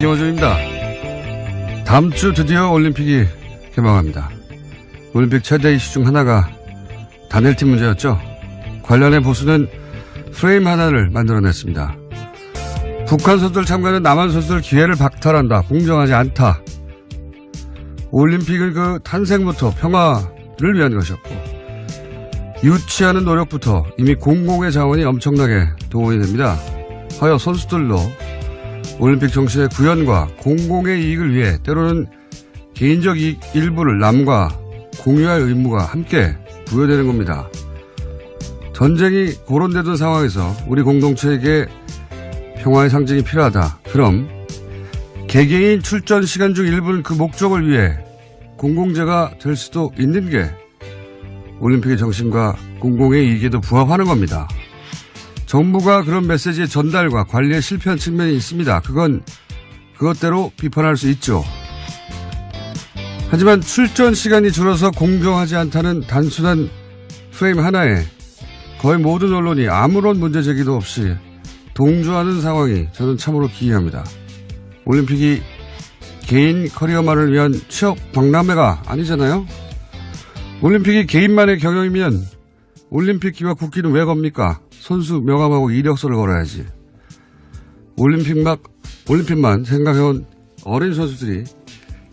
김어준입니다. 다음 주 드디어 올림픽이 개막합니다. 올림픽 최대 이슈 중 하나가 단일팀 문제였죠. 관련해 보수는 프레임 하나를 만들어냈습니다. 북한 선수들 참가는 남한 선수들 기회를 박탈한다. 공정하지 않다. 올림픽은 그 탄생부터 평화를 위한 것이었고 유치하는 노력부터 이미 공공의 자원이 엄청나게 동원이 됩니다. 하여 선수들도 올림픽 정신의 구현과 공공의 이익을 위해 때로는 개인적 이익 일부를 남과 공유할 의무가 함께 부여되는 겁니다. 전쟁이 고론되던 상황에서 우리 공동체에게 평화의 상징이 필요하다. 그럼 개개인 출전 시간 중 일부는 그 목적을 위해 공공재가 될 수도 있는 게 올림픽의 정신과 공공의 이익에도 부합하는 겁니다. 정부가 그런 메시지의 전달과 관리에 실패한 측면이 있습니다. 그건 그것대로 비판할 수 있죠. 하지만 출전 시간이 줄어서 공정하지 않다는 단순한 프레임 하나에 거의 모든 언론이 아무런 문제 제기도 없이 동조하는 상황이 저는 참으로 기이합니다. 올림픽이 개인 커리어만을 위한 취업 박람회가 아니잖아요. 올림픽이 개인만의 경영이면 올림픽기와 국기는 왜 겁니까? 선수 명함하고 이력서를 걸어야지. 올림픽만 생각해온 어린 선수들이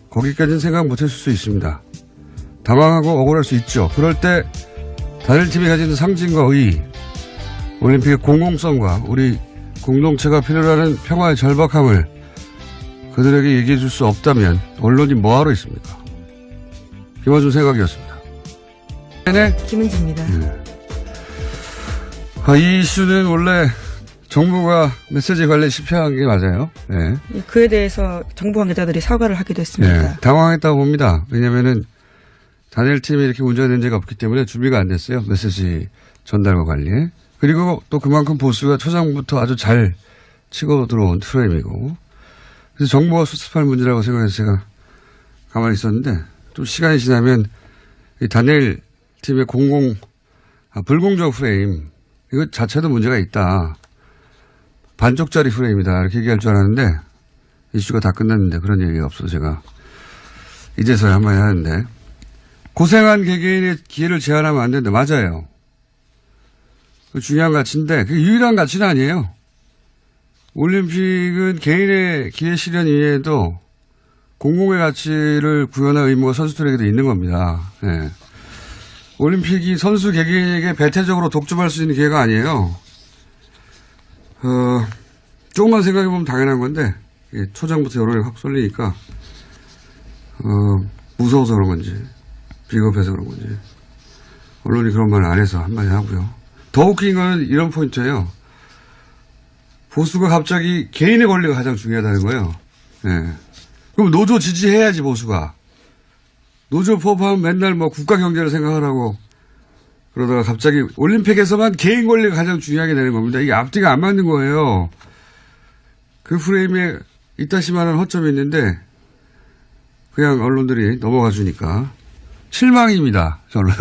거기까지는 생각 못했을 수 있습니다. 당황하고 억울할 수 있죠. 그럴 때 단일팀이 가지는 상징과 의의, 올림픽의 공공성과 우리 공동체가 필요로 하는 평화의 절박함을 그들에게 얘기해 줄 수 없다면 언론이 뭐하러 있습니까? 김어준 생각이었습니다. 네. 김은지입니다. 이 이슈는 원래 정부가 메시지 관리에 실패한 게 맞아요. 네. 그에 대해서 정부 관계자들이 사과를 하기도 했습니다. 네, 당황했다고 봅니다. 왜냐면은 단일팀이 이렇게 문제가 된 적이 없기 때문에 준비가 안 됐어요. 메시지 전달과 관리에. 그리고 또 그만큼 보수가 초장부터 아주 잘 치고 들어온 프레임이고. 그래서 정부가 수습할 문제라고 생각해서 제가 가만히 있었는데 좀 시간이 지나면 이 단일팀의 불공정 프레임 이거 자체도 문제가 있다. 반쪽짜리 프레임이다. 이렇게 얘기할 줄 알았는데 이슈가 다 끝났는데 그런 얘기가 없어서 제가 이제서야 한마디 하는데 고생한 개개인의 기회를 제한하면 안 된다. 맞아요. 그 중요한 가치인데 그게 유일한 가치는 아니에요. 올림픽은 개인의 기회 실현 이외에도 공공의 가치를 구현할 의무가 선수들에게도 있는 겁니다. 네. 올림픽이 선수 개개인에게 배타적으로 독점할 수 있는 기회가 아니에요. 조금만 생각해보면 당연한 건데 초장부터 여론이 확 쏠리니까 무서워서 그런 건지 비겁해서 그런 건지 언론이 그런 말을 안 해서 한마디 하고요. 더 웃긴 건 이런 포인트예요. 보수가 갑자기 개인의 권리가 가장 중요하다는 거예요. 네. 그럼 노조 지지해야지 보수가. 노조 포함하면 맨날 뭐 국가 경제를 생각하라고 그러다가 갑자기 올림픽에서만 개인 권리가 가장 중요하게 되는 겁니다. 이게 앞뒤가 안 맞는 거예요. 그 프레임에 이따시만한 허점이 있는데 그냥 언론들이 넘어가 주니까 실망입니다. 저는.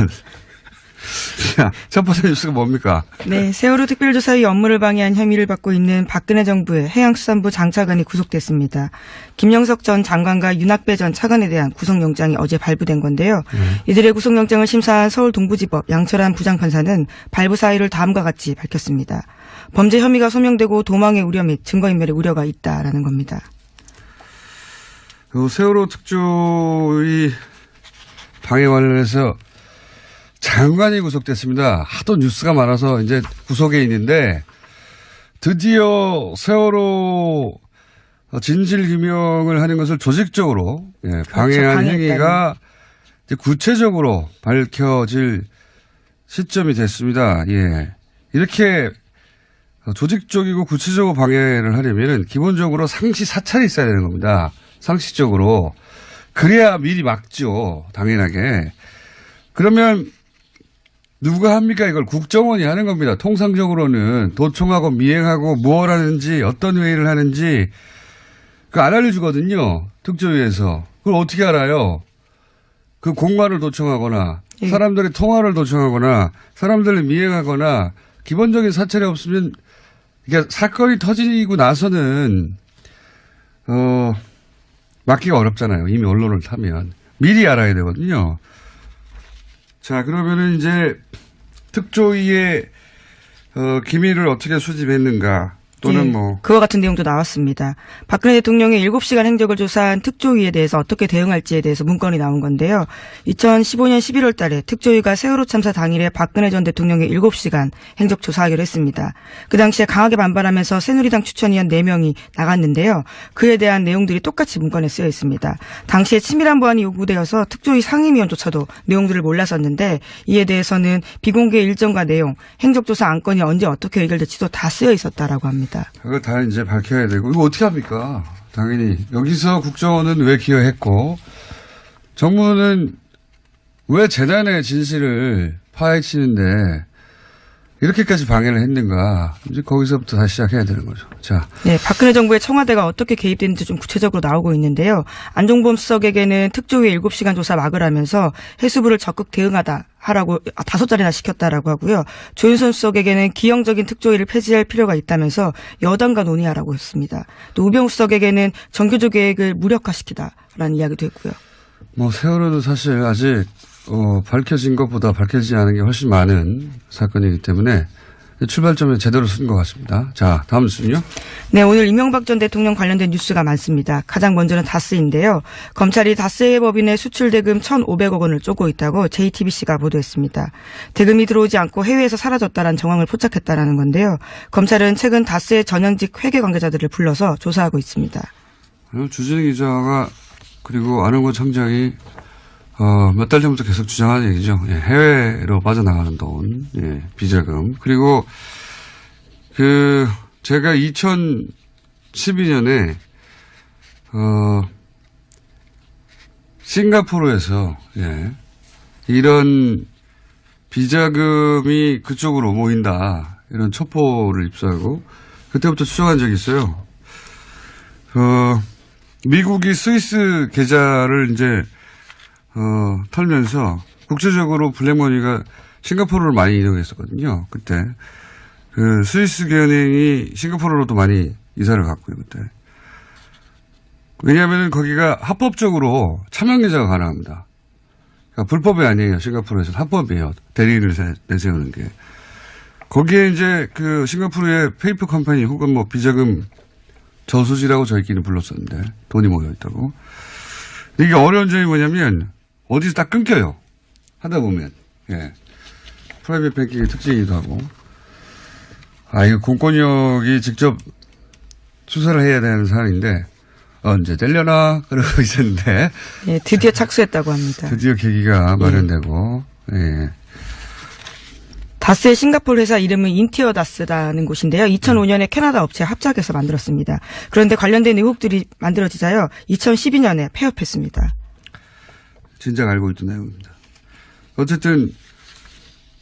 자, 첫 번째 뉴스가 뭡니까? 네, 세월호 특별조사의 업무를 방해한 혐의를 받고 있는 박근혜 정부의 해양수산부 장차관이 구속됐습니다. 김영석 전 장관과 윤학배 전 차관에 대한 구속영장이 어제 발부된 건데요. 이들의 구속영장을 심사한 서울 동부지법 양철한 부장판사는 발부 사유를 다음과 같이 밝혔습니다. 범죄 혐의가 소명되고 도망의 우려 및 증거인멸의 우려가 있다라는 겁니다. 세월호 특조위 방해 관련해서 장관이 구속됐습니다. 하도 뉴스가 많아서 이제 구속에 있는데 드디어 세월호 진실규명을 하는 것을 조직적으로 방해한 행위가 이제 구체적으로 밝혀질 시점이 됐습니다. 예. 이렇게 조직적이고 구체적으로 방해를 하려면 기본적으로 상시 사찰이 있어야 되는 겁니다. 상식적으로. 그래야 미리 막죠. 당연하게. 그러면 누가 합니까? 이걸 국정원이 하는 겁니다. 통상적으로는 도청하고 미행하고 무엇 하는지 어떤 회의를 하는지 그거 안 알려주거든요. 특조위에서. 그걸 어떻게 알아요? 그 공관을 도청하거나 사람들의 통화를 도청하거나 사람들을 미행하거나 기본적인 사찰이 없으면 이게 사건이 터지고 나서는 막기가 어렵잖아요. 이미 언론을 타면. 미리 알아야 되거든요. 자, 그러면은 이제 특조위의 기밀을 어떻게 수집했는가 또는 예, 뭐. 그와 같은 내용도 나왔습니다. 박근혜 대통령의 7시간 행적을 조사한 특조위에 대해서 어떻게 대응할지에 대해서 문건이 나온 건데요. 2015년 11월 달에 특조위가 세월호 참사 당일에 박근혜 전 대통령의 7시간 행적 조사하기로 했습니다. 그 당시에 강하게 반발하면서 새누리당 추천위원 4명이 나갔는데요. 그에 대한 내용들이 똑같이 문건에 쓰여 있습니다. 당시에 치밀한 보안이 요구되어서 특조위 상임위원조차도 내용들을 몰랐었는데 이에 대해서는 비공개 일정과 내용, 행적조사 안건이 언제 어떻게 해결될지도 다 쓰여 있었다라고 합니다. 그거 다 이제 밝혀야 되고, 이거 어떻게 합니까? 당연히. 여기서 국정원은 왜 기여했고, 정부는 왜 재단의 진실을 파헤치는데, 이렇게까지 방해를 했는가. 이제 거기서부터 다시 시작해야 되는 거죠. 자. 네, 박근혜 정부의 청와대가 어떻게 개입됐는지 좀 구체적으로 나오고 있는데요. 안종범 수석에게는 특조위 7시간 조사 막으라면서 해수부를 적극 하라고 5자리나 시켰다라고 하고요. 조윤선 수석에게는 기형적인 특조위를 폐지할 필요가 있다면서 여당과 논의하라고 했습니다. 또 우병우 수석에게는 정교조 계획을 무력화시키다라는 이야기도 했고요. 뭐 세월호도 사실 아직 밝혀진 것보다 밝혀지지 않은 게 훨씬 많은 사건이기 때문에 출발점에 제대로 쓴 것 같습니다. 자, 다음 뉴스는요. 네, 오늘 이명박 전 대통령 관련된 뉴스가 많습니다. 가장 먼저는 다스인데요. 검찰이 다스의 법인의 수출 대금 1,500억 원을 쪼고 있다고 JTBC가 보도했습니다. 대금이 들어오지 않고 해외에서 사라졌다라는 정황을 포착했다라는 건데요. 검찰은 최근 다스의 전현직 회계 관계자들을 불러서 조사하고 있습니다. 주진우 기자가 그리고 안홍근 청장이 몇 달 전부터 계속 주장하는 얘기죠. 예, 해외로 빠져나가는 돈, 예, 비자금. 그리고 제가 2012년에 싱가포르에서 예, 이런 비자금이 그쪽으로 모인다 이런 첩보를 입수하고 그때부터 추정한 적이 있어요. 미국이 스위스 계좌를 이제 털면서 국제적으로 블랙머니가 싱가포르로 많이 이동했었거든요. 그때. 스위스 은행이 싱가포르로도 많이 이사를 갔고요, 그때. 왜냐하면 거기가 합법적으로 차명 계좌가 가능합니다. 그러니까 불법이 아니에요. 싱가포르에서는 합법이에요. 대리인을 내세우는 게. 거기에 이제 싱가포르의 페이퍼 컴퍼니 혹은 뭐 비자금 저수지라고 저희끼리 불렀었는데 돈이 모여있다고. 이게 어려운 점이 뭐냐면 어디서 딱 끊겨요. 하다 보면. 예. 프라이빗 뱅킹의 특징이기도 하고. 이거 공권력이 직접 수사를 해야 되는 사안인데 언제 되려나 그러고 있었는데. 예, 드디어 착수했다고 합니다. 드디어 계기가 마련되고. 예. 다스의 싱가포르 회사 이름은 인티어 다스라는 곳인데요. 2005년에 캐나다 업체 합작해서 만들었습니다. 그런데 관련된 의혹들이 만들어지자요. 2012년에 폐업했습니다. 진작 알고 있던 내용입니다. 어쨌든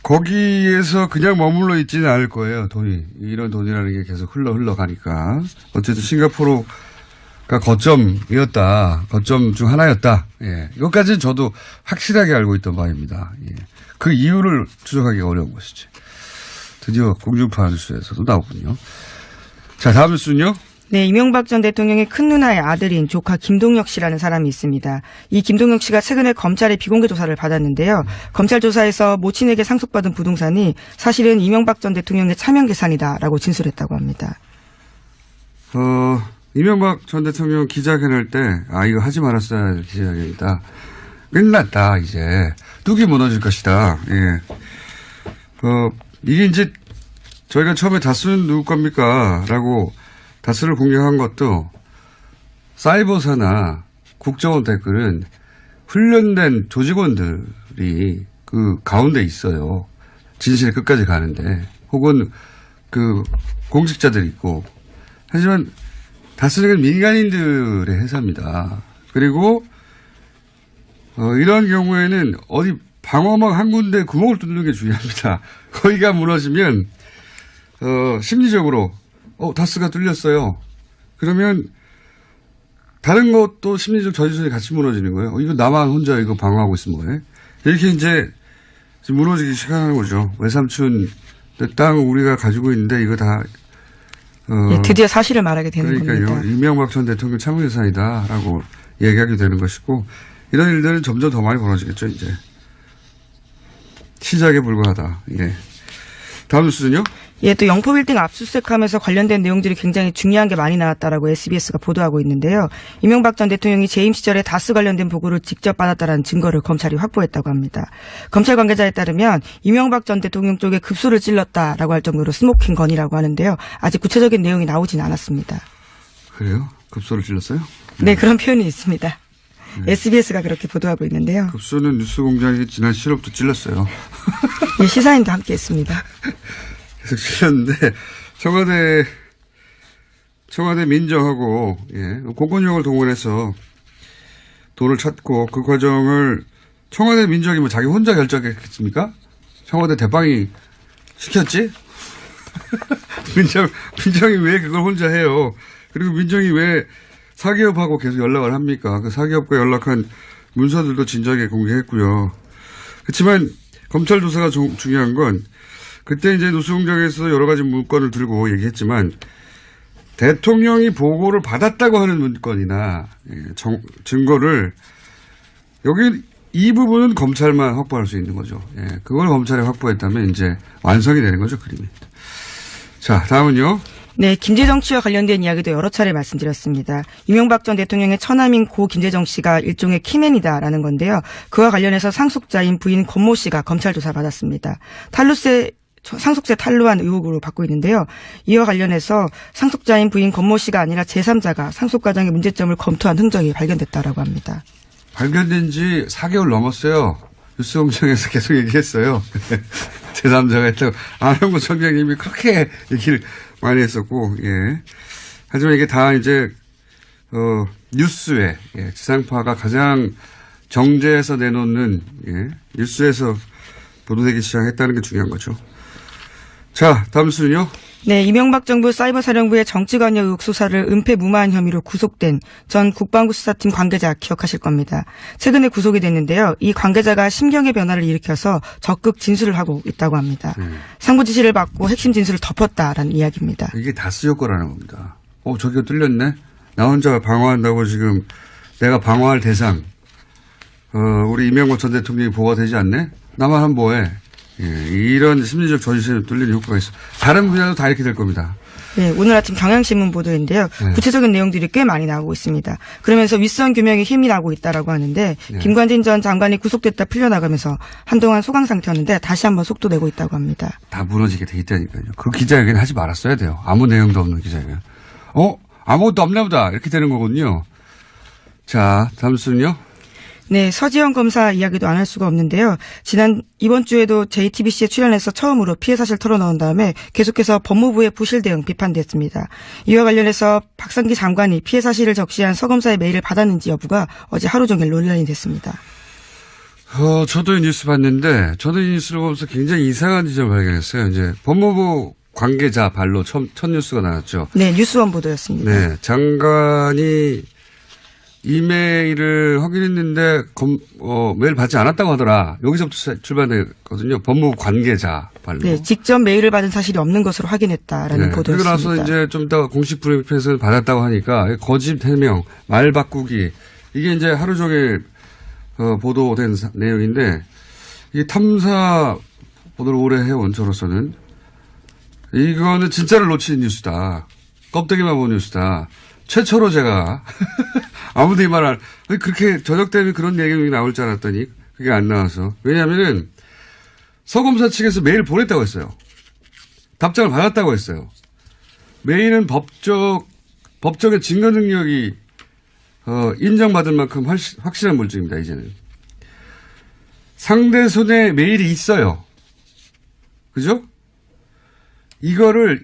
거기에서 그냥 머물러 있지는 않을 거예요. 돈이. 이런 돈이라는 게 계속 흘러가니까. 어쨌든 싱가포르가 거점이었다. 거점 중 하나였다. 예. 이것까지는 저도 확실하게 알고 있던 바입니다. 예. 그 이유를 추적하기가 어려운 것이지. 드디어 공중파 뉴스에서도 나오군요. 자, 다음 뉴스는요. 네, 이명박 전 대통령의 큰 누나의 아들인 조카 김동혁 씨라는 사람이 있습니다. 이 김동혁 씨가 최근에 검찰의 비공개 조사를 받았는데요. 검찰 조사에서 모친에게 상속받은 부동산이 사실은 이명박 전 대통령의 차명 재산이다라고 진술했다고 합니다. 이명박 전 대통령 기자회견할 때 이거 하지 말았어야 할 기자회견이다. 끝났다 이제. 뚝이 무너질 것이다. 예. 이게 이제 저희가 처음에 다스는 누구 겁니까? 라고 다스를 공격한 것도 사이버사나 국정원 댓글은 훈련된 조직원들이 그 가운데 있어요. 진실의 끝까지 가는데 혹은 공직자들이 있고 하지만 다스는 민간인들의 회사입니다. 그리고 이런 경우에는 어디 방어막 한 군데 구멍을 뚫는 게 중요합니다. 거기가 무너지면 심리적으로 다스가 뚫렸어요. 그러면 다른 것도 심리적 저지선이 같이 무너지는 거예요. 이거 나만 혼자 이거 방어하고 있으면 뭐해? 이렇게 이제 무너지기 시작하는 거죠. 외삼촌 땅 우리가 가지고 있는데 이거 다 예, 드디어 사실을 말하게 되는 그러니까요. 겁니다. 이명박 전 대통령 참여유사이다라고 얘기하게 되는 것이고 이런 일들은 점점 더 많이 벌어지겠죠. 이제 시작에 불과하다. 예. 다음 뉴스는요? 예, 또 영포빌딩 압수수색하면서 관련된 내용들이 굉장히 중요한 게 많이 나왔다라고 SBS가 보도하고 있는데요. 이명박 전 대통령이 재임 시절에 다스 관련된 보고를 직접 받았다라는 증거를 검찰이 확보했다고 합니다. 검찰 관계자에 따르면 이명박 전 대통령 쪽에 급소를 찔렀다라고 할 정도로 스모킹 건이라고 하는데요. 아직 구체적인 내용이 나오진 않았습니다. 그래요? 급소를 찔렀어요? 네, 그런 표현이 있습니다. SBS가 그렇게 보도하고 있는데요. 급소는 뉴스공장이 지난 7월부터 찔렀어요. 예, 시사인도 함께 했습니다. 계속 찔렀는데 청와대 민정하고 공권력을 동원해서 돈을 찾고 그 과정을 청와대 민정이 뭐 자기 혼자 결정했겠습니까? 청와대 대빵이 시켰지? 민정이 왜 그걸 혼자 해요? 그리고 민정이 왜 사기업하고 계속 연락을 합니까? 그 사기업과 연락한 문서들도 진작에 공개했고요. 그렇지만 검찰 조사가 중요한 건 그때 이제 뉴스공장에서 여러 가지 문건을 들고 얘기했지만 대통령이 보고를 받았다고 하는 문건이나 증거를 여기 이 부분은 검찰만 확보할 수 있는 거죠. 그걸 검찰이 확보했다면 이제 완성이 되는 거죠, 그림이. 자, 다음은요. 네, 김재정 씨와 관련된 이야기도 여러 차례 말씀드렸습니다. 이명박 전 대통령의 처남인 고 김재정 씨가 일종의 키맨이다라는 건데요. 그와 관련해서 상속자인 부인 권모 씨가 검찰 조사 받았습니다. 상속세 탈루한 의혹으로 받고 있는데요. 이와 관련해서 상속자인 부인 권모 씨가 아니라 제3자가 상속 과정의 문제점을 검토한 흔적이 발견됐다라고 합니다. 발견된 지 4개월 넘었어요. 뉴스공장에서 계속 얘기했어요. 제3자가 했다고. 안홍구 총장님이 그렇게 얘기를 많이 했었고, 예. 하지만 이게 다 이제, 뉴스에, 지상파가 가장 정제해서 내놓는, 뉴스에서 보도되기 시작했다는 게 중요한 거죠. 자, 다음 순요. 네, 이명박 정부 사이버사령부의 정치관여 의혹 수사를 은폐무마한 혐의로 구속된 전 국방부 수사팀 관계자 기억하실 겁니다. 최근에 구속이 됐는데요. 이 관계자가 심경의 변화를 일으켜서 적극 진술을 하고 있다고 합니다. 상부 지시를 받고 핵심 진술을 덮었다라는 이야기입니다. 이게 다스 효과라는 겁니다. 저기가 뚫렸네? 나 혼자 방어한다고 지금 내가 방어할 대상, 우리 이명박 전 대통령이 보호가 되지 않네? 나만 하면 뭐해? 이런 심리적 저지심에 뚫리는 효과가 있어. 다른 분야도 다 이렇게 될 겁니다. 네, 오늘 아침 경향신문 보도인데요. 구체적인 내용들이 꽤 많이 나오고 있습니다. 그러면서 윗선 규명에 힘이 나고 있다라고 하는데 김관진 전 장관이 구속됐다 풀려나가면서 한동안 소강 상태였는데 다시 한번 속도 내고 있다고 합니다. 다 무너지게 돼 있다니까요. 그 기자회견 하지 말았어야 돼요. 아무 내용도 없는 기자회견. 아무것도 없나 보다. 이렇게 되는 거군요. 자, 다음 순요. 네, 서지현 검사 이야기도 안 할 수가 없는데요. 이번 주에도 JTBC에 출연해서 처음으로 피해 사실 털어놓은 다음에 계속해서 법무부의 부실 대응 비판됐습니다. 이와 관련해서 박상기 장관이 피해 사실을 적시한 서 검사의 메일을 받았는지 여부가 어제 하루 종일 논란이 됐습니다. 저도 이 뉴스 봤는데 저도 이 뉴스를 보면서 굉장히 이상한 지점을 발견했어요. 이제 법무부 관계자 발로 첫 뉴스가 나왔죠. 네, 뉴스원 보도였습니다. 네, 장관이 이메일을 확인했는데 메일 받지 않았다고 하더라. 여기서부터 출발했거든요. 법무부 관계자 발로. 네, 직접 메일을 받은 사실이 없는 것으로 확인했다라는 보도였습니다. 그리고 나서 이제 좀 이따 공식 브리핑에서 받았다고 하니까 거짓 해명, 말 바꾸기 이게 이제 하루 종일 보도된 내용인데 이 탐사 보도를 오래 해온 저로서는 이거는 진짜를 놓친 뉴스다. 껍데기만 본 뉴스다. 최초로 제가 아무도 이 말을 그렇게 저녁 때문에 그런 내용이 나올 줄 알았더니 그게 안 나와서. 왜냐하면은 서검사 측에서 메일 보냈다고 했어요. 답장을 받았다고 했어요. 메일은 법적인 증거 능력이 인정받을 만큼 확실한 물증입니다. 이제는. 상대 손에 메일이 있어요. 그죠? 이거를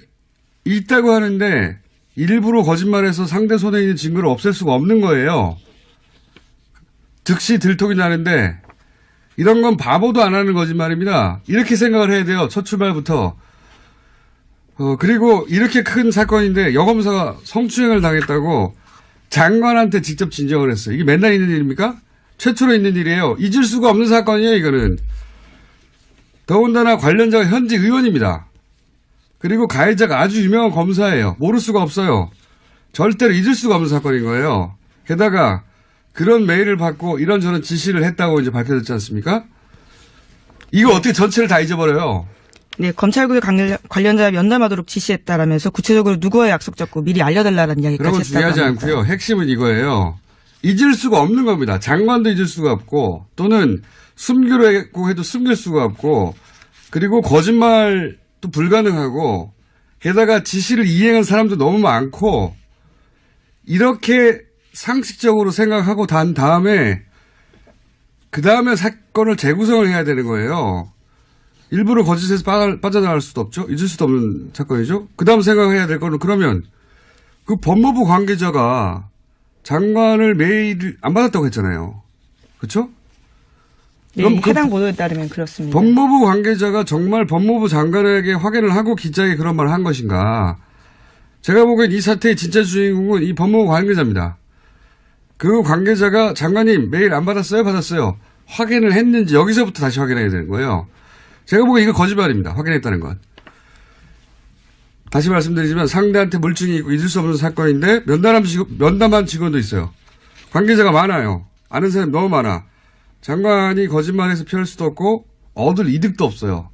있다고 하는데 일부러 거짓말해서 상대 손에 있는 증거를 없앨 수가 없는 거예요. 즉시 들통이 나는데 이런 건 바보도 안 하는 거짓말입니다. 이렇게 생각을 해야 돼요. 첫 출발부터. 그리고 이렇게 큰 사건인데 여검사가 성추행을 당했다고 장관한테 직접 진정을 했어요. 이게 맨날 있는 일입니까? 최초로 있는 일이에요. 잊을 수가 없는 사건이에요. 이거는. 더군다나 관련자가 현직 의원입니다. 그리고 가해자가 아주 유명한 검사예요. 모를 수가 없어요. 절대로 잊을 수가 없는 사건인 거예요. 게다가 그런 메일을 받고 이런저런 지시를 했다고 이제 밝혀졌지 않습니까? 이거 어떻게 전체를 다 잊어버려요? 네, 검찰국의 관련자 면담하도록 지시했다라면서 구체적으로 누구와 약속 잡고 미리 알려달라는 이야기까지 그런 건 했다고 중요하지 합니다. 않고요. 핵심은 이거예요. 잊을 수가 없는 겁니다. 장관도 잊을 수가 없고 또는 숨기려고 해도 숨길 수가 없고 그리고 거짓말도 불가능하고 게다가 지시를 이행한 사람도 너무 많고 이렇게 상식적으로 생각하고 단 다음에 그 다음에 사건을 재구성을 해야 되는 거예요. 일부러 거짓에서 빠져나갈 수도 없죠. 잊을 수도 없는 사건이죠. 그 다음 생각해야 될 거는 그러면 그 법무부 관계자가 장관을 메일 안 받았다고 했잖아요. 그렇죠? 네, 해당 보도에 따르면 그렇습니다. 법무부 관계자가 정말 법무부 장관에게 확인을 하고 기자에게 그런 말을 한 것인가. 제가 보기엔 이 사태의 진짜 주인공은 이 법무부 관계자입니다. 그 관계자가 장관님 메일 안 받았어요? 받았어요. 확인을 했는지 여기서부터 다시 확인해야 되는 거예요. 제가 보기엔 이거 거짓말입니다. 확인했다는 건. 다시 말씀드리지만 상대한테 물증이 있고 잊을 수 없는 사건인데 면담한 직원도 있어요. 관계자가 많아요. 아는 사람이 너무 많아. 장관이 거짓말해서 피할 수도 없고 얻을 이득도 없어요.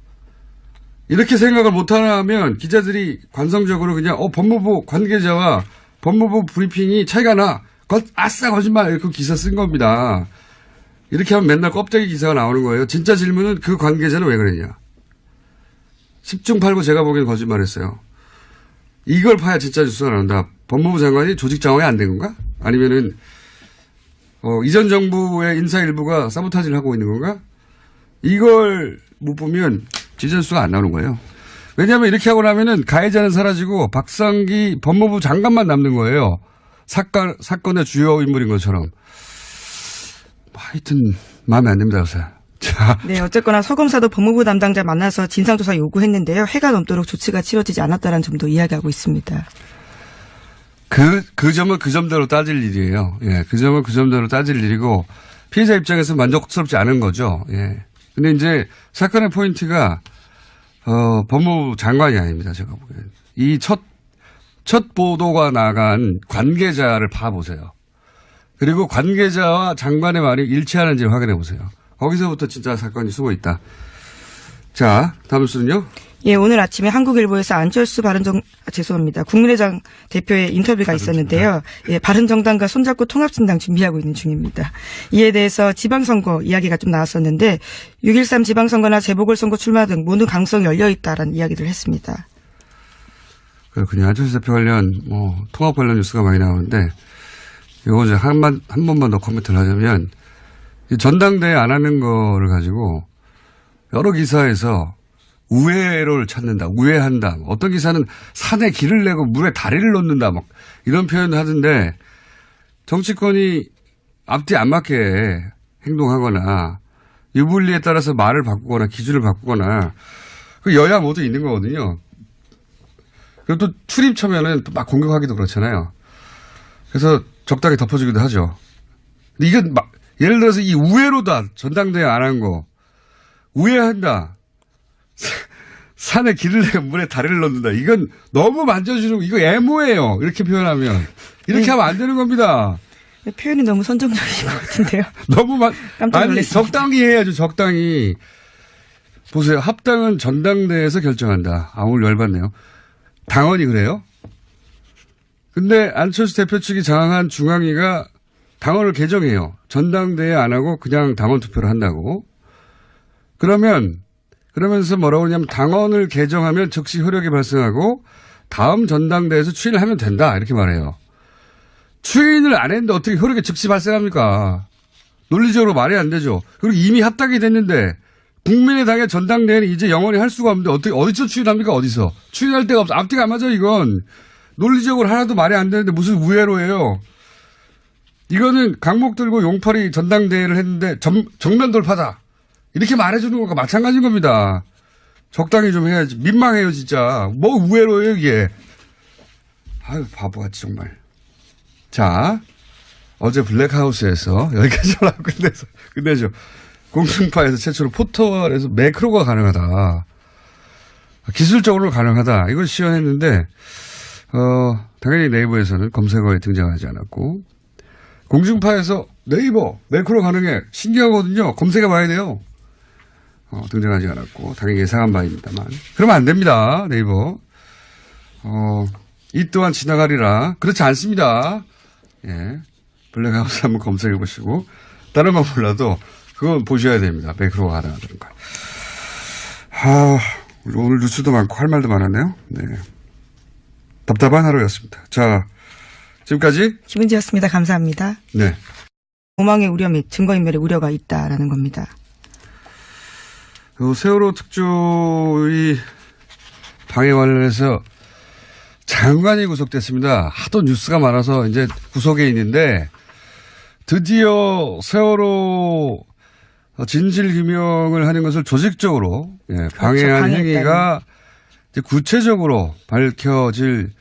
이렇게 생각을 못하면 기자들이 관성적으로 그냥 법무부 관계자와 법무부 브리핑이 차이가 나. 아싸 거짓말 이렇게 기사 쓴 겁니다. 이렇게 하면 맨날 껍데기 기사가 나오는 거예요. 진짜 질문은 그 관계자는 왜 그랬냐. 10중 8구 제가 보기엔 거짓말했어요. 이걸 파야 진짜 뉴스가 나온다. 법무부 장관이 조직 장악이 안 된 건가? 아니면은 이전 정부의 인사 일부가 사보타지를 하고 있는 건가? 이걸 못 보면 진짜 뉴스가 안 나오는 거예요. 왜냐하면 이렇게 하고 나면은 가해자는 사라지고 박상기 법무부 장관만 남는 거예요. 사건의 주요 인물인 것처럼. 하여튼 마음에 안 듭니다. 요새. 자. 네, 어쨌거나 서 검사도 법무부 담당자 만나서 진상조사 요구했는데요. 해가 넘도록 조치가 치러지지 않았다는 점도 이야기하고 있습니다. 그 점은 그 점대로 따질 일이에요. 예, 그 점은 그 점대로 따질 일이고 피해자 입장에서 만족스럽지 않은 거죠. 예. 근데 이제 사건의 포인트가 법무부 장관이 아닙니다. 제가 보기에는. 이 첫 보도가 나간 관계자를 봐보세요. 그리고 관계자와 장관의 말이 일치하는지를 확인해 보세요. 거기서부터 진짜 사건이 숨어 있다. 자, 다음 수는요? 예, 오늘 아침에 한국일보에서 안철수 국민의당 대표의 인터뷰가 있었는데요. 예, 바른정당과 손잡고 통합신당 준비하고 있는 중입니다. 이에 대해서 지방선거 이야기가 좀 나왔었는데 6.13 지방선거나 재보궐선거 출마 등 모든 가능성이 열려있다라는 이야기를 했습니다. 그렇군요. 안철수 대표 관련 통합 관련 뉴스가 많이 나오는데 이거 이제 한 번만 더 코멘트를 하자면 전당대회 안 하는 거를 가지고 여러 기사에서 우회로를 찾는다, 우회한다. 어떤 기사는 산에 길을 내고 물에 다리를 놓는다, 막 이런 표현을 하던데 정치권이 앞뒤 안 맞게 행동하거나 유불리에 따라서 말을 바꾸거나 기준을 바꾸거나 그 여야 모두 있는 거거든요. 그리고 또 출입 처면은 또 막 공격하기도 그렇잖아요. 그래서 적당히 덮어주기도 하죠. 근데 이건 막 예를 들어서 이 우회로다, 전당대회 안 한 거. 우회한다. 산에 길을 내고 물에 다리를 넣는다. 이건 너무 만져주는, 이거 애모예요. 이렇게 표현하면. 이렇게 하면 안 되는 겁니다. 표현이 너무 선정적인 것 같은데요. 너무 깜짝 놀랐습니다. 적당히 해야죠, 적당히. 보세요. 합당은 전당대회에서 결정한다. 오늘 열받네요. 당원이 그래요? 근데 안철수 대표 측이 장악한 중앙위가 당원을 개정해요. 전당대회 안 하고 그냥 당원 투표를 한다고. 그러면서 뭐라고 하냐면 당원을 개정하면 즉시 효력이 발생하고 다음 전당대회에서 추인을 하면 된다. 이렇게 말해요. 추인을 안 했는데 어떻게 효력이 즉시 발생합니까? 논리적으로 말이 안 되죠. 그리고 이미 합당이 됐는데 국민의당의 전당대회는 이제 영원히 할 수가 없는데 어디서 추인합니까? 어디서? 추인할 데가 없어. 앞뒤가 안 맞아 이건. 논리적으로 하나도 말이 안 되는데 무슨 우회로예요. 이거는 강목 들고 용팔이 전당대회를 했는데 정면 돌파다. 이렇게 말해주는 것과 마찬가지인 겁니다. 적당히 좀 해야지. 민망해요 진짜. 뭐 우회로예요 이게. 아유 바보같이 정말. 자 어제 블랙하우스에서 여기까지 하려고 끝내죠. 공중파에서 최초로 포털에서 매크로가 가능하다. 기술적으로 가능하다. 이걸 시연했는데 당연히 네이버에서는 검색어에 등장하지 않았고 공중파에서 네이버 매크로 가능해 신기하거든요. 검색해 봐야 돼요. 등장하지 않았고 당연히 예상한 바입니다만 그러면 안 됩니다. 네이버 이 또한 지나가리라. 그렇지 않습니다. 예, 블랙하우스 한번 검색해 보시고 다른 건 몰라도 그건 보셔야 됩니다. 매크로가 가능하다는 걸. 오늘 뉴스도 많고 할 말도 많았네요. 네, 답답한 하루였습니다. 자, 지금까지 김은지였습니다. 감사합니다. 네. 도망의 우려 및 증거인멸의 우려가 있다라는 겁니다. 세월호 특조위 방해 관련해서 장관이 구속됐습니다. 하도 뉴스가 많아서 이제 구속에 있는데 드디어 세월호 진실 규명을 하는 것을 조직적으로 방해한 그렇죠. 행위가 이제 구체적으로 밝혀질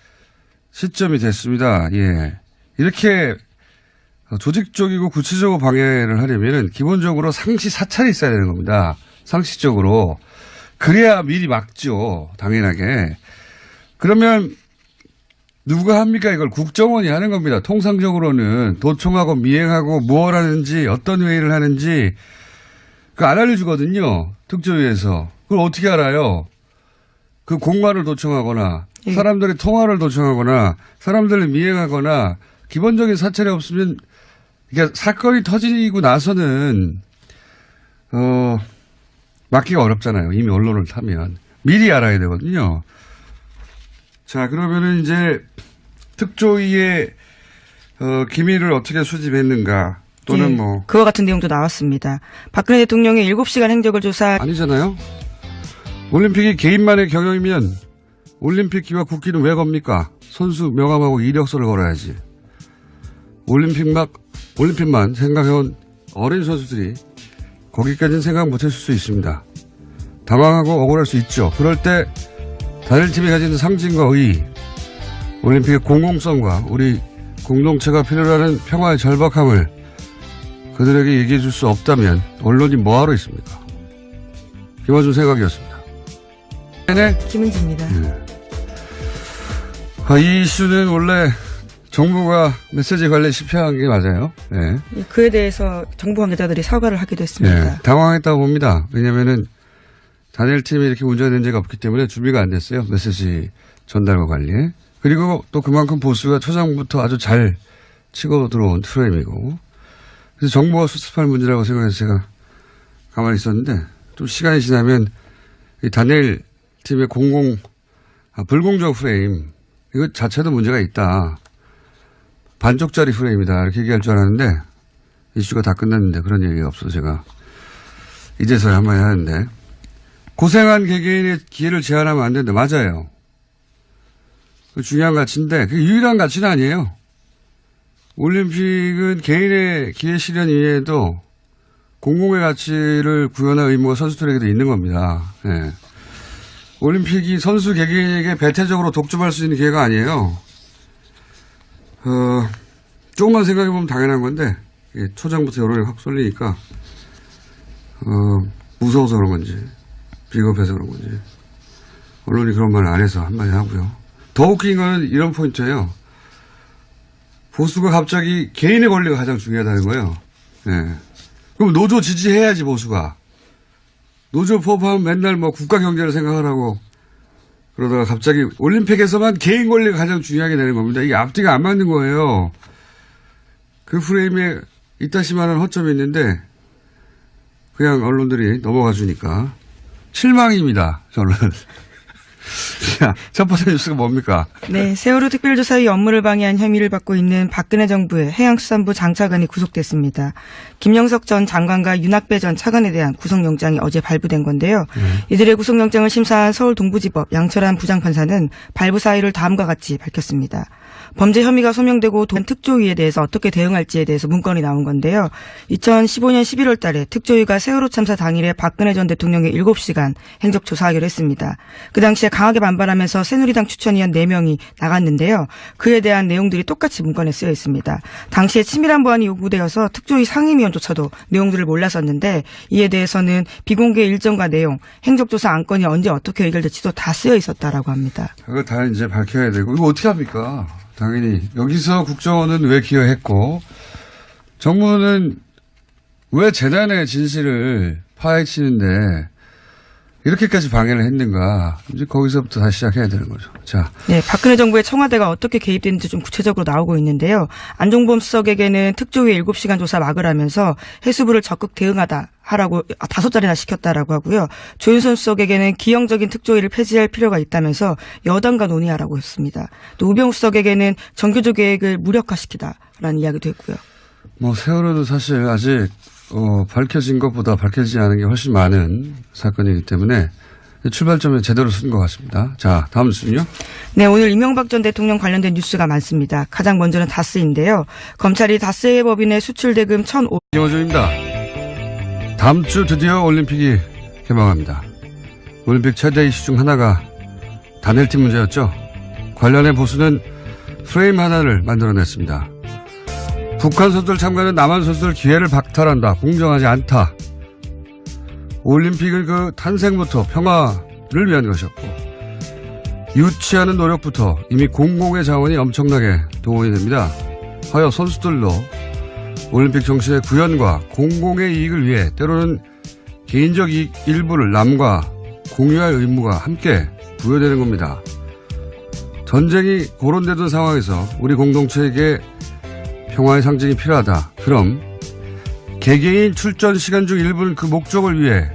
시점이 됐습니다. 예. 이렇게 조직적이고 구체적으로 방해를 하려면 기본적으로 상시 사찰이 있어야 되는 겁니다. 상식적으로. 그래야 미리 막죠. 당연하게. 그러면 누가 합니까? 이걸 국정원이 하는 겁니다. 통상적으로는 도청하고 미행하고 무엇 하는지 어떤 회의를 하는지 그거 안 알려주거든요. 특조위에서. 그걸 어떻게 알아요? 그 공관을 도청하거나 사람들의 통화를 도청하거나 사람들을 미행하거나 기본적인 사찰이 없으면 이게 사건이 터지고 나서는 막기가 어렵잖아요. 이미 언론을 타면. 미리 알아야 되거든요. 자, 그러면은 이제 특조위의 기밀을 어떻게 수집했는가 또는 뭐. 그와 같은 내용도 나왔습니다. 박근혜 대통령의 7시간 행적을 조사. 아니잖아요. 올림픽이 개인만의 경영이면 올림픽 기와 국기는 왜 겁니까? 선수 명함하고 이력서를 걸어야지. 올림픽만 생각해온 어린 선수들이 거기까지는 생각 못했을 수 있습니다. 당황하고 억울할 수 있죠. 그럴 때 단일팀이 가지는 상징과 의의, 올림픽의 공공성과 우리 공동체가 필요로 하는 평화의 절박함을 그들에게 얘기해 줄 수 없다면 언론이 뭐하러 있습니까? 김어준 생각이었습니다. 네. 김은지입니다. 이 이슈는 원래 정부가 메시지 관리에 실패한 게 맞아요. 네. 그에 대해서 정부 관계자들이 사과를 하기도 했습니다. 네, 당황했다고 봅니다. 왜냐면은 단일팀이 이렇게 운전된 적이 없기 때문에 준비가 안 됐어요. 메시지 전달과 관리에. 그리고 또 그만큼 보수가 초장부터 아주 잘 치고 들어온 프레임이고. 그래서 정부가 수습할 문제라고 생각해서 제가 가만히 있었는데 좀 시간이 지나면 이 단일팀의 불공정 프레임 이거 자체도 문제가 있다. 반쪽짜리 프레임이다. 이렇게 얘기할 줄 알았는데 이슈가 다 끝났는데 그런 얘기가 없어서 제가 이제서야 한마디 하는데 고생한 개개인의 기회를 제한하면 안 된다. 맞아요. 그 중요한 가치인데 그게 유일한 가치는 아니에요. 올림픽은 개인의 기회 실현 이외에도 공공의 가치를 구현할 의무가 선수들에게도 있는 겁니다. 네. 올림픽이 선수 개개인에게 배타적으로 독점할 수 있는 기회가 아니에요. 조금만 생각해보면 당연한 건데 초장부터 여론이 확 쏠리니까 무서워서 그런 건지 비겁해서 그런 건지 언론이 그런 말을 안 해서 한마디 하고요. 더 웃긴 건 이런 포인트예요. 보수가 갑자기 개인의 권리가 가장 중요하다는 거예요. 네. 그럼 노조 지지해야지 보수가. 노조 포함하면 맨날 뭐 국가 경제를 생각하라고 그러다가 갑자기 올림픽에서만 개인 권리가 가장 중요하게 되는 겁니다. 이게 앞뒤가 안 맞는 거예요. 그 프레임에 이따시만한 허점이 있는데 그냥 언론들이 넘어가 주니까 실망입니다. 저는. 자, 첫 번째 뉴스가 뭡니까? 네, 세월호 특별조사의 업무를 방해한 혐의를 받고 있는 박근혜 정부의 해양수산부 장차관이 구속됐습니다. 김영석 전 장관과 윤학배 전 차관에 대한 구속영장이 어제 발부된 건데요. 이들의 구속영장을 심사한 서울 동부지법 양철한 부장판사는 발부 사유를 다음과 같이 밝혔습니다. 범죄 혐의가 소명되고 특조위에 대해서 어떻게 대응할지에 대해서 문건이 나온 건데요. 2015년 11월 달에 특조위가 세월호 참사 당일에 박근혜 전 대통령의 7시간 행적조사하기로 했습니다. 그 당시에 강하게 반발하면서 새누리당 추천위원 4명이 나갔는데요. 그에 대한 내용들이 똑같이 문건에 쓰여 있습니다. 당시에 치밀한 보안이 요구되어서 특조위 상임위원조차도 내용들을 몰랐었는데 이에 대해서는 비공개 일정과 내용, 행적조사 안건이 언제 어떻게 의결될지도 다 쓰여 있었다라고 합니다. 그거 다 이제 밝혀야 되고, 이거 어떻게 합니까? 당연히. 여기서 국정원은 왜 기여했고, 정부는 왜 재단의 진실을 파헤치는데, 이렇게까지 방해를 했는가. 이제 거기서부터 다시 시작해야 되는 거죠. 자. 네, 박근혜 정부의 청와대가 어떻게 개입됐는지 좀 구체적으로 나오고 있는데요. 안종범 수석에게는 특조위 7시간 조사 막으라면서 해수부를 적극 하라고 5자리나 시켰다라고 하고요. 조윤선 수석에게는 기형적인 특조위를 폐지할 필요가 있다면서 여당과 논의하라고 했습니다. 또 우병우 수석에게는 정교조 계획을 무력화시키다라는 이야기도 했고요. 뭐 세월호도 사실 아직 밝혀진 것보다 밝혀지지 않은 게 훨씬 많은 사건이기 때문에 출발점에 제대로 쓴 것 같습니다. 자, 다음 뉴스는요? 네, 오늘 이명박 전 대통령 관련된 뉴스가 많습니다. 가장 먼저는 다스인데요. 검찰이 다스의 법인의 수출 대금 1,500억. 김어준입니다. 다음 주 드디어 올림픽이 개막합니다. 올림픽 최대 이슈 중 하나가 단일팀 문제였죠. 관련해 보수는 프레임 하나를 만들어냈습니다. 북한 선수들 참가는 남한 선수들 기회를 박탈한다. 공정하지 않다. 올림픽은 그 탄생부터 평화를 위한 것이었고 유치하는 노력부터 이미 공공의 자원이 엄청나게 동원이 됩니다. 하여 선수들로 올림픽 정신의 구현과 공공의 이익을 위해 때로는 개인적 이익 일부를 남과 공유할 의무가 함께 부여되는 겁니다. 전쟁이 고론되던 상황에서 우리 공동체에게 평화의 상징이 필요하다. 그럼 개개인 출전 시간 중 일부는 그 목적을 위해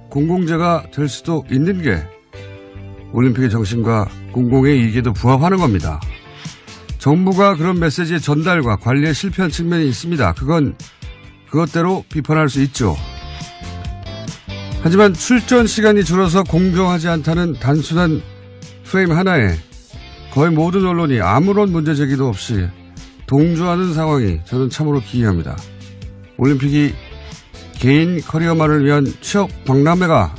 공공재가 될 수도 있는 게 올림픽의 정신과 공공의 이익에도 부합하는 겁니다. 정부가 그런 메시지의 전달과 관리에 실패한 측면이 있습니다. 그것대로 비판할 수 있죠. 하지만 출전 시간이 줄어서 공정하지 않다는 단순한 프레임 하나에 거의 모든 언론이 아무런 문제 제기도 없이 동조하는 상황이 저는 참으로 기이합니다. 올림픽이 개인 커리어만을 위한 취업 박람회가